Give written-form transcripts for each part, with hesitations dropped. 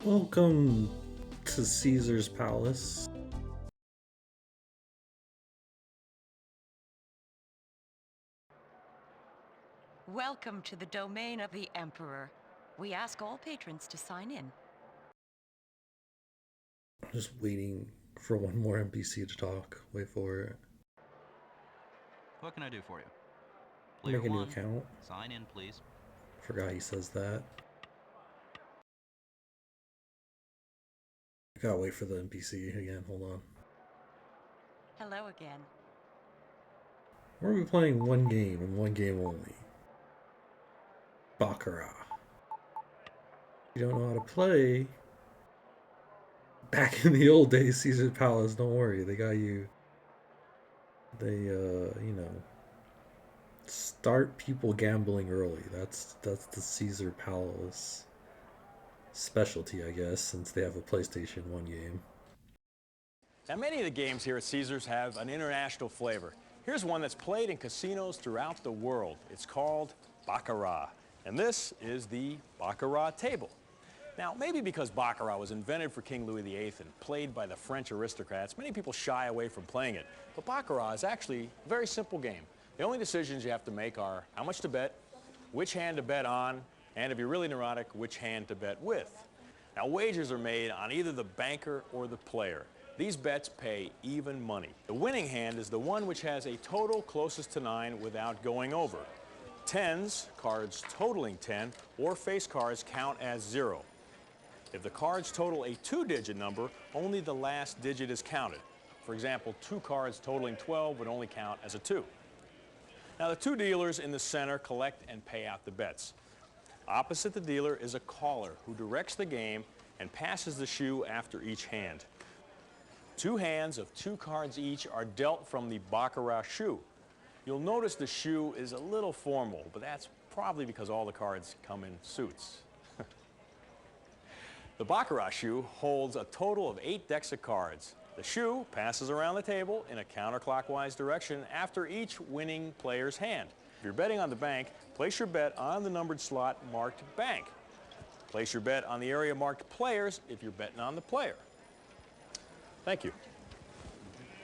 Welcome to Caesar's Palace. Welcome to the domain of the Emperor. We ask all patrons to sign in. I'm just waiting for one more NPC to talk. Wait for it. What can I do for you? Player Make a new one, account. sign in, please. Forgot he says that. I gotta wait for the NPC again. Hold on. Hello again. We're gonna be playing one game and one game only. Baccarat. If you don't know how to play, back in the old days, Caesar's Palace, don't worry. They got you. They, start people gambling early. That's the Caesar Palace specialty, I guess, since they have a PlayStation 1 game. Now, many of the games here at Caesars have an international flavor. Here's one that's played in casinos throughout the world. It's called Baccarat, and this is the Baccarat table. Now, maybe because Baccarat was invented for King Louis VIII and played by the French aristocrats, many people shy away from playing it. But Baccarat is actually a very simple game. The only decisions you have to make are how much to bet, which hand to bet on, and if you're really neurotic, which hand to bet with. Now, wagers are made on either the banker or the player. These bets pay even money. The winning hand is the one which has a total closest to 9 without going over. Tens, cards totaling 10, or face cards count as 0. If the cards total a 2-digit number, only the last digit is counted. For example, 2 cards totaling 12 would only count as a 2. Now, the 2 dealers in the center collect and pay out the bets. Opposite the dealer is a caller who directs the game and passes the shoe after each hand. 2 hands of 2 cards each are dealt from the Baccarat shoe. You'll notice the shoe is a little formal, but that's probably because all the cards come in suits. The Baccarat shoe holds a total of 8 decks of cards. The shoe passes around the table in a counterclockwise direction after each winning player's hand. If you're betting on the bank, place your bet on the numbered slot marked bank. Place your bet on the area marked players if you're betting on the player. Thank you.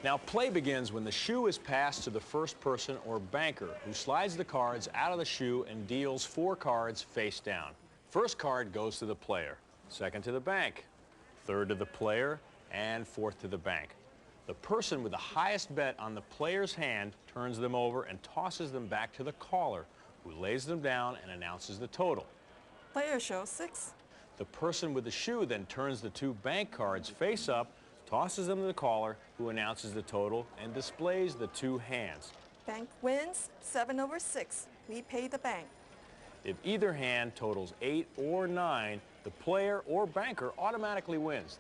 Now, play begins when the shoe is passed to the first person or banker, who slides the cards out of the shoe and deals 4 cards face down. First card goes to the player, second to the bank, third to the player, and fourth to the bank. The person with the highest bet on the player's hand turns them over and tosses them back to the caller, who lays them down and announces the total. Player shows 6. The person with the shoe then turns the 2 bank cards face up, tosses them to the caller, who announces the total and displays the 2 hands. Bank wins 7/6. We pay the bank. If either hand totals 8 or 9, the player or banker automatically wins.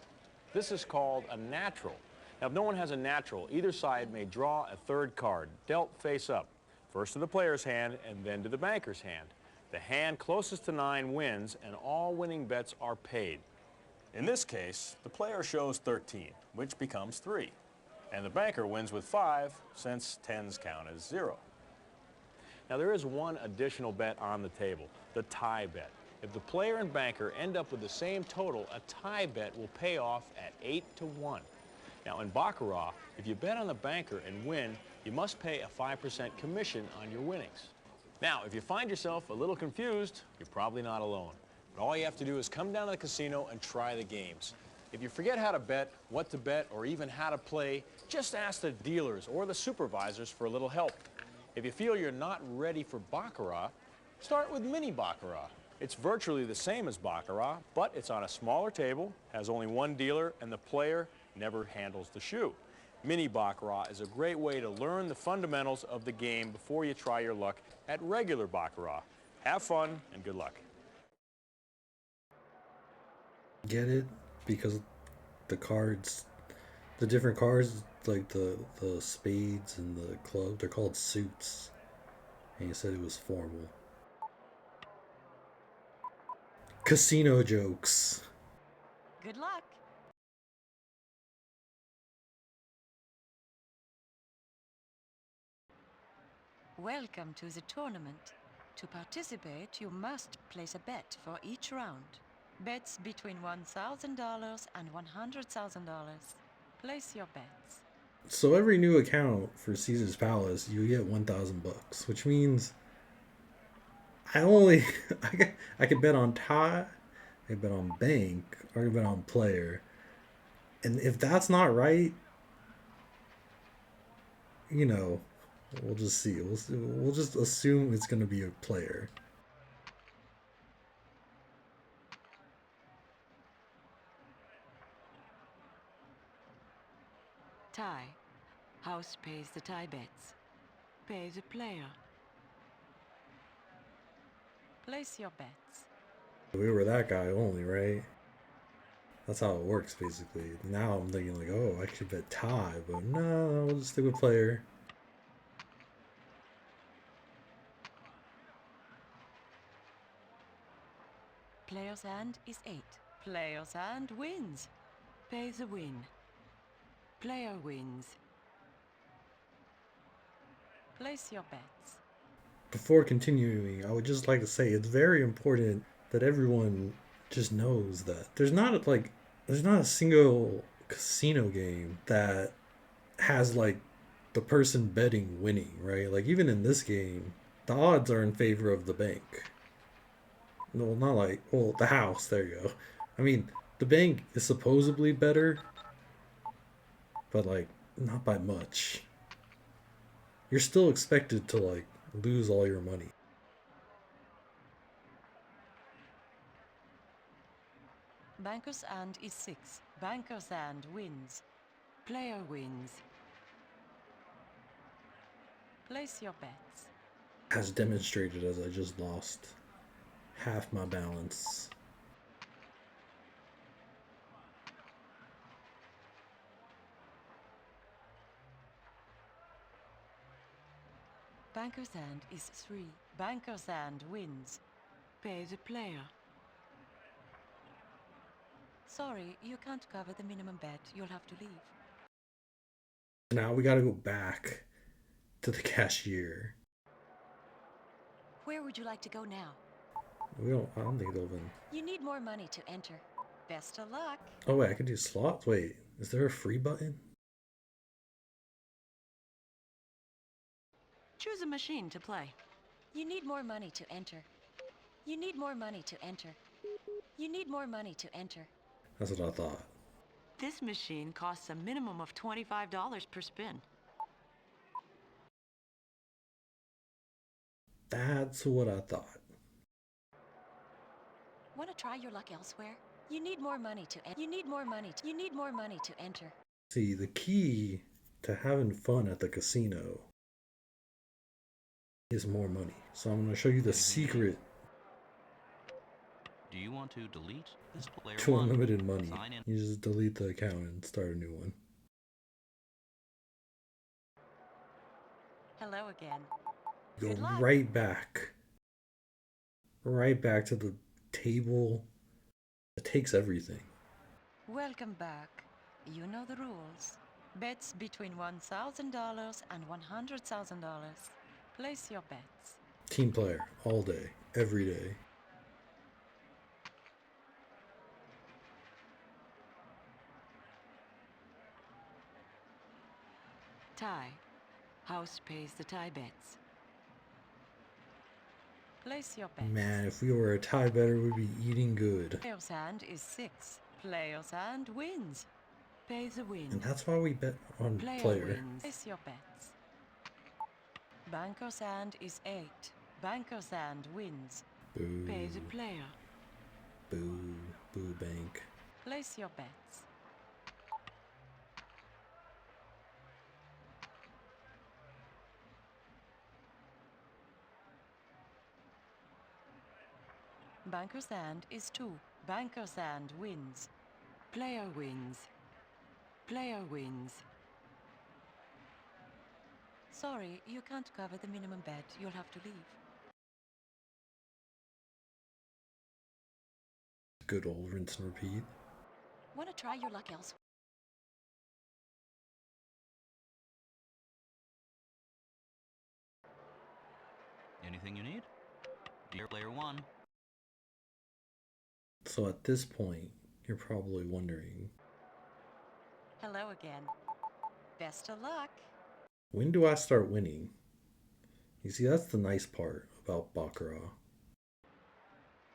This is called a natural. Now, if no one has a natural, either side may draw a 3rd card, dealt face up, first to the player's hand and then to the banker's hand. The hand closest to 9 wins, and all winning bets are paid. In this case, the player shows 13, which becomes 3. And the banker wins with 5, since 10s count as 0. Now, there is one additional bet on the table, the tie bet. If the player and banker end up with the same total, a tie bet will pay off at 8-1. Now, in Baccarat, if you bet on the banker and win, you must pay a 5% commission on your winnings. Now, if you find yourself a little confused, you're probably not alone. But all you have to do is come down to the casino and try the games. If you forget how to bet, what to bet, or even how to play, just ask the dealers or the supervisors for a little help. If you feel you're not ready for Baccarat, start with mini Baccarat. It's virtually the same as Baccarat, but it's on a smaller table, has only 1 dealer, and the player never handles the shoe. Mini Baccarat is a great way to learn the fundamentals of the game before you try your luck at regular Baccarat. Have fun and good luck. Get it? Because the cards, the different cards, like the spades and the club, they're called suits. And you said it was formal. Casino jokes. Good luck. Welcome to the tournament. To participate, you must place a bet for each round. Bets between $1,000 and $100,000. Place your bets. So every new account for Caesar's Palace, you get 1,000 bucks, which means I only I could bet on tie, I could bet on bank, or I could bet on player. And if that's not right, you know, we'll just see. We'll just assume it's gonna be a player. Tie. House pays the tie bets. Pay the player. Place your bets. We were that guy only, right? That's how it works, basically. Now I'm thinking like, oh, I should bet tie, but no, we'll just stick with player. Player's hand is 8. Player's hand wins. Pay the win. Player wins. Place your bets. Before continuing, I would just like to say it's very important that everyone just knows that there's not a single casino game that has like the person betting winning, right? Like even in this game, the odds are in favor of the bank. No, not like, well, the house, there you go. I mean, the bank is supposedly better, but like not by much. You're still expected to like lose all your money. Banker's hand is 6. Banker's hand wins. Player wins. Place your bets. As demonstrated as I just lost half my balance. Banker's hand is 3. Banker's hand wins. Pay the player. Sorry, you can't cover the minimum bet. You'll have to leave. Now we gotta go back to the cashier. Where would you like to go now? I don't think it'll even. You need more money to enter. Best of luck. Oh wait, I can do slots? Wait, is there a free button? Choose a machine to play. You need more money to enter. You need more money to enter. You need more money to enter. That's what I thought. This machine costs a minimum of $25 per spin. That's what I thought. Want to try your luck elsewhere? You need more money to enter. You need more money. You need more money to enter. See, the key to having fun at the casino is more money. So I'm going to show you the secret Do you want to delete this player to one? unlimited money. Sign in. You just delete the account and start a new one. Hello again. Go Good luck. right back to the table. It takes everything. Welcome back. You know the rules. Bets between $1,000 and $100,000. Place your bets. Team player, all day, every day. Tie. House pays the tie bets. Place your bets. Man, if we were a tie better, we'd be eating good. Player's hand is 6. Player's hand wins. Pay the win. And that's why we bet on player. Wins. Place your bets. Banker's hand is 8. Banker's hand wins. Boo. Pay the player. Boo. Boo bank. Place your bets. Banker's hand is 2. Banker's hand wins. Player wins. Player wins. Sorry, you can't cover the minimum bet. You'll have to leave. Good old rinse and repeat. Want to try your luck elsewhere? Anything you need? Dear player one. So at this point, you're probably wondering, Hello again. Best of luck. when do I start winning? You see, that's the nice part about Baccarat.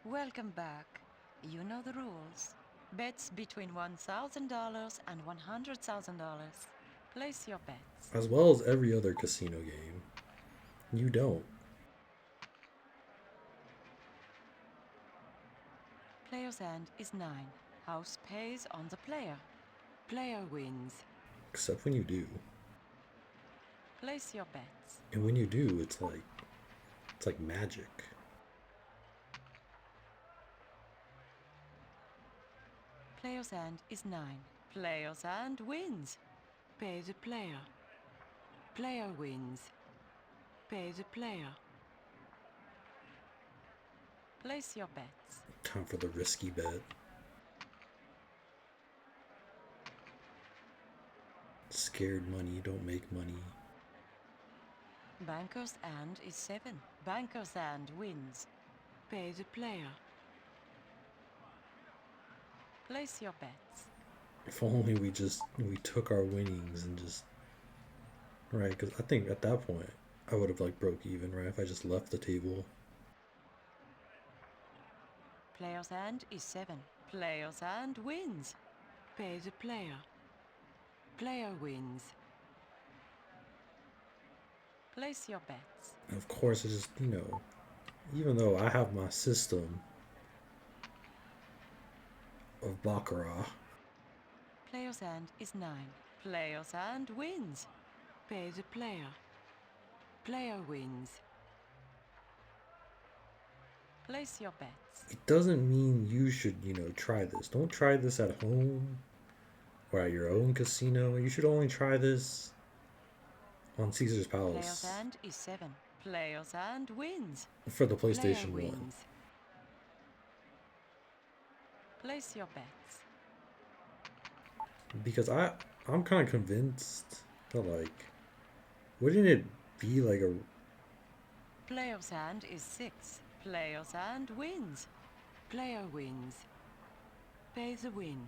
Welcome back. You know the rules. Bets between $1,000 and $100,000. Place your bets. As well as every other casino game. You don't. Player's hand is 9. House pays on the player. Player wins. Except when you do. Place your bets. And when you do, it's like magic. Player's hand is 9. Player's hand wins. Pay the player. Player wins. Pay the player. Place your bets. Time for the risky bet. Scared money don't make money. Banker's hand is 7. Banker's hand wins. Pay the player. Place your bets. If only we took our winnings and just, right, because I think at that point I would have like broke even, right, if I just left the table. Player's hand is 7. Player's hand wins. Pay the player. Player wins. Place your bets. And of course, I just, even though I have my system of Baccarat, Player's hand is 9. Player's hand wins. Pay the player. Player wins. Place your bets. it doesn't mean you should, try this. Don't try this at home or at your own casino. You should only try this on Caesar's Player's Palace hand is 7. Player's hand wins. for the PlayStation Player 1. wins. Place your bets. Because I'm kind of convinced that, like, wouldn't it be like a Player's hand is 6. Player's hand wins. Player wins. Pay the win.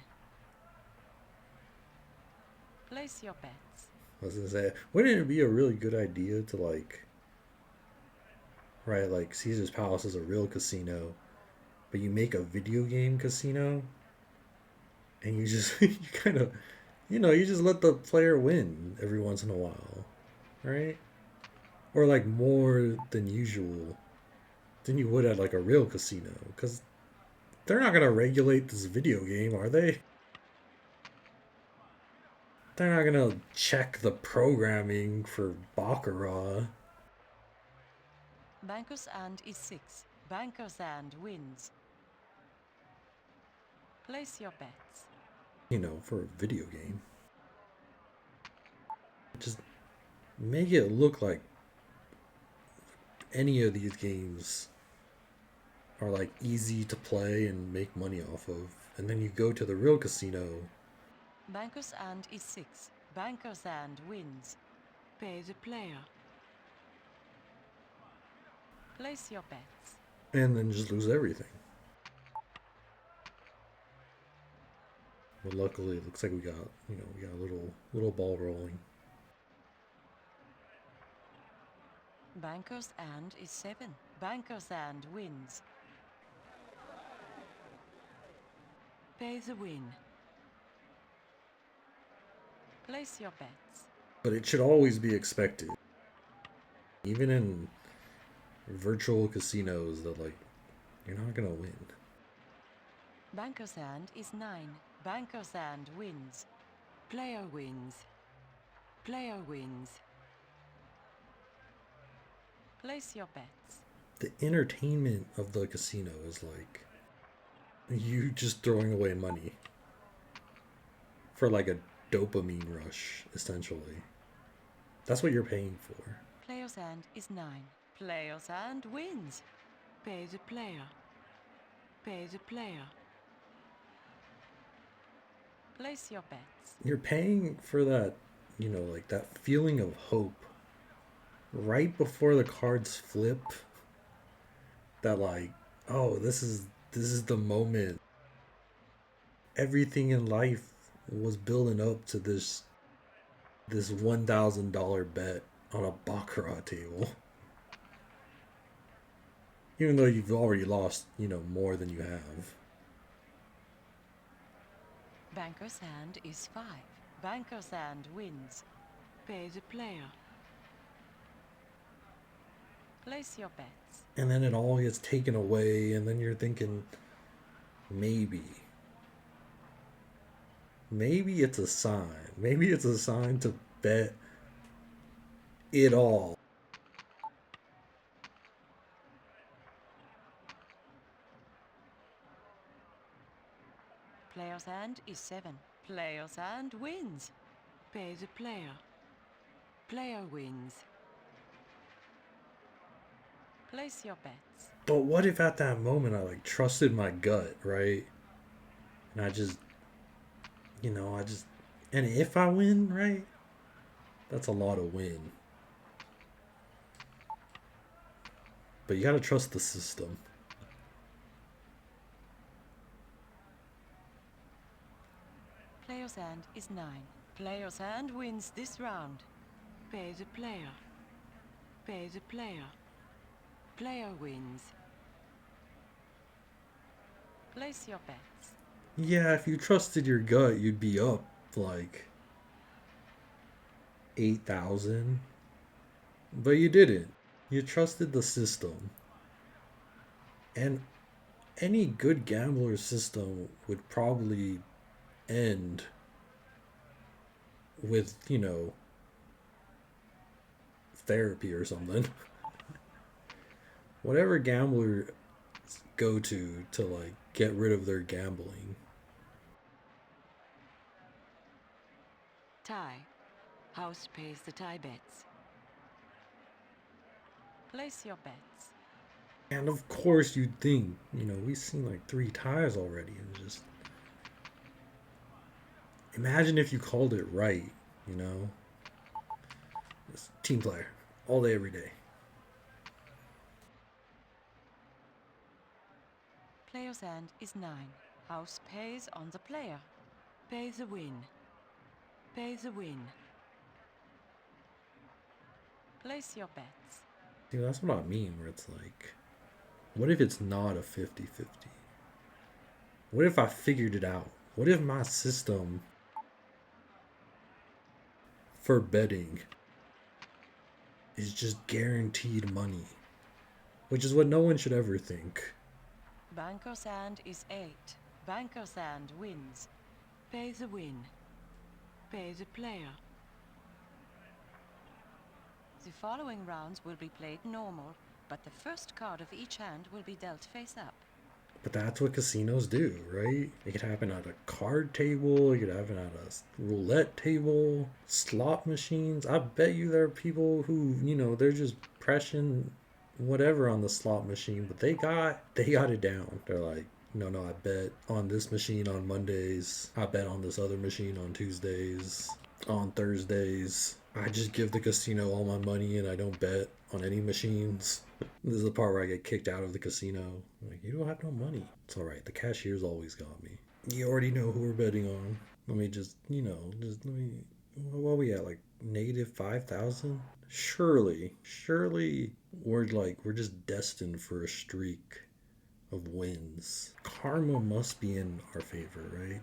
Place your bets. I was gonna say, wouldn't it be a really good idea to, like, right, like Caesar's Palace is a real casino, but you make a video game casino, and you just you kind of, you just let the player win every once in a while, right? Or like more than usual than you would at like a real casino, because they're not gonna regulate this video game, are they? They're not gonna check the programming for Baccarat. Banker's hand is 6. Banker's hand wins. Place your bets. For a video game. Just make it look like any of these games are like easy to play and make money off of. And then you go to the real casino. Banker's hand is 6. Banker's hand wins. Pay the player. Place your bets. And then just lose everything. But luckily, it looks like we got a little ball rolling. Banker's hand is 7. Banker's hand wins. Pay the win. Place your bets. But it should always be expected, even in virtual casinos, that like you're not gonna win. Banker's hand is 9. Banker's hand wins. Player wins. Player wins. Place your bets. The entertainment of the casino is like you just throwing away money for like a dopamine rush, essentially. That's what you're paying for. Player's hand is 9. Player's hand wins. Pay the player. Pay the player. Place your bets. You're paying for that, like that feeling of hope right before the cards flip. That like, oh, this is the moment everything in life was building up to this $1,000 bet on a baccarat table. Even though you've already lost, more than you have. Banker's hand is 5. Banker's hand wins. Pay the player. Place your bets. And then it all gets taken away, and then you're thinking, maybe. Maybe it's a sign. Maybe it's a sign to bet it all. Player's hand is 7. Player's hand wins. Pay the player. Player wins. Place your bets. But what if at that moment I trusted my gut, right? And I just, and if I win, right? That's a lot of win. But you gotta trust the system. Player's hand is 9. Player's hand wins this round. Pay the player. Pay the player. Player wins. Place your bets. Yeah, if you trusted your gut, you'd be up 8,000. But you didn't. You trusted the system. And any good gambler system would probably end with, therapy or something. Whatever gambler go to get rid of their gambling. Tie. House pays the tie bets. Place your bets. And of course you'd think, we've seen 3 ties already, and just imagine if you called it right, Just team player, all day, every day. Player's hand is 9. House pays on the player. Pay the win. Pay the win. Place your bets. See, that's what I mean, where it's what if it's not a 50-50? What if I figured it out? What if my system for betting is just guaranteed money? Which is what no one should ever think. Banker's hand is 8. Banker's hand wins. Pay the win. Pay the player. The following rounds will be played normal, but the first card of each hand will be dealt face up. But that's what casinos do, right? It could happen at a card table, it could happen at a roulette table, slot machines. I bet you there are people who, they're just pressing whatever on the slot machine, but they got it down. They're like, no, I bet on this machine on Mondays. I bet on this other machine on Tuesdays, on Thursdays. I just give the casino all my money and I don't bet on any machines. This is the part where I get kicked out of the casino. You don't have no money. It's alright, the cashier's always got me. You already know who we're betting on. Let me what are we at, negative 5,000? Surely we're just destined for a streak of wins. Karma must be in our favor, right?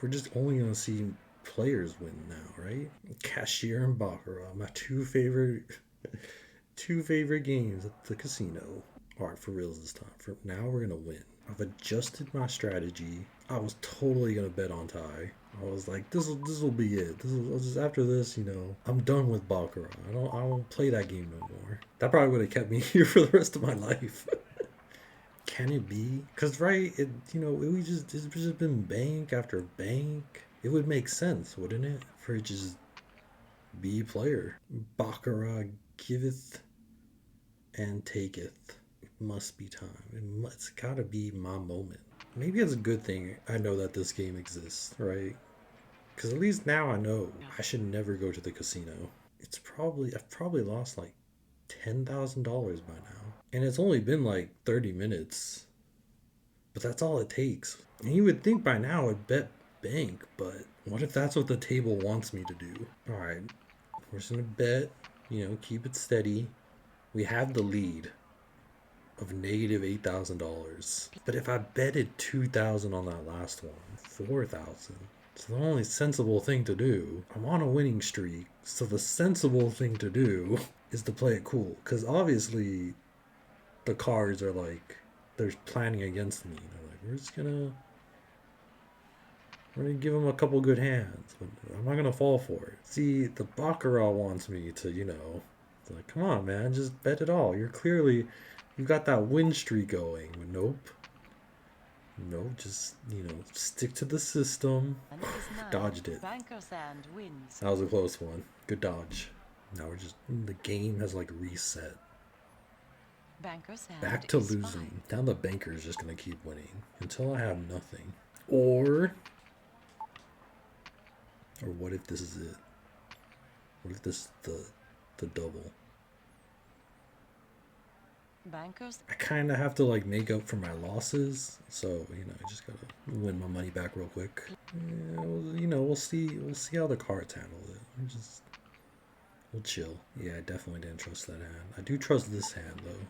We're just only gonna see players win now, right? Cashier and Baccarat, my two favorite games at the casino. Alright, for reals this time. For now, we're gonna win. I've adjusted my strategy. I was totally gonna bet on tie. I was like, this will be it. After this, I'm done with Baccarat. I don't play that game no more. That probably would have kept me here for the rest of my life. Can it be? Cause right, it's just been bank after bank. It would make sense, wouldn't it? For it just be player. Baccarat giveth and taketh. It must be time. It's gotta be my moment. Maybe it's a good thing I know that this game exists, right? Because at least now I know I should never go to the casino. I've probably lost $10,000 by now. And it's only been 30 minutes. But that's all it takes. And you would think by now I'd bet bank, but what if that's what the table wants me to do? Alright, we're just gonna bet, keep it steady. We have the lead of negative $8,000. But if I betted 2,000 on that last one, 4,000. It's the only sensible thing to do. I'm on a winning streak, so the sensible thing to do is to play it cool. Because obviously, the cards are like, they're planning against me. They're like, we're gonna give them a couple good hands, but I'm not gonna fall for it. See, the Baccarat wants me to, it's like, come on, man, just bet it all. You've got that win streak going. Nope. No, just, stick to the system. Dodged it. Banker's hand wins. That was a close one. Good dodge. Now the game has like reset. Banker's hand Back to is losing. Now the banker is just going to keep winning until I have nothing. Or what if this is it? What if this is the double? Banker's. I kind of have to like make up for my losses, so I just gotta win my money back real quick. Yeah, we'll see how the cards handle it. We'll chill. Yeah, I definitely didn't trust that hand. I do trust this hand though.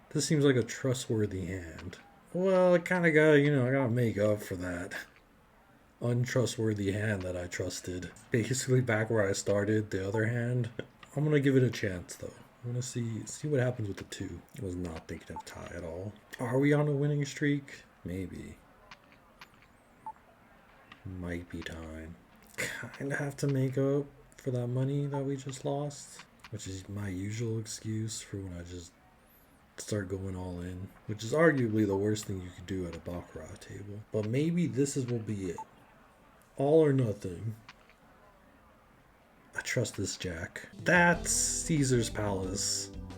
This seems like a trustworthy hand. Well, I kind of gotta, I gotta make up for that untrustworthy hand that I trusted. Basically back where I started, the other hand. I'm gonna give it a chance though. I want to see what happens with the 2. I was not thinking of tie at all. Are we on a winning streak? Maybe. Might be time. Kind of have to make up for that money that we just lost, which is my usual excuse for when I just start going all in, which is arguably the worst thing you could do at a Baccarat table. But maybe will be it. All or nothing. I trust this jack. That's Caesar's Palace.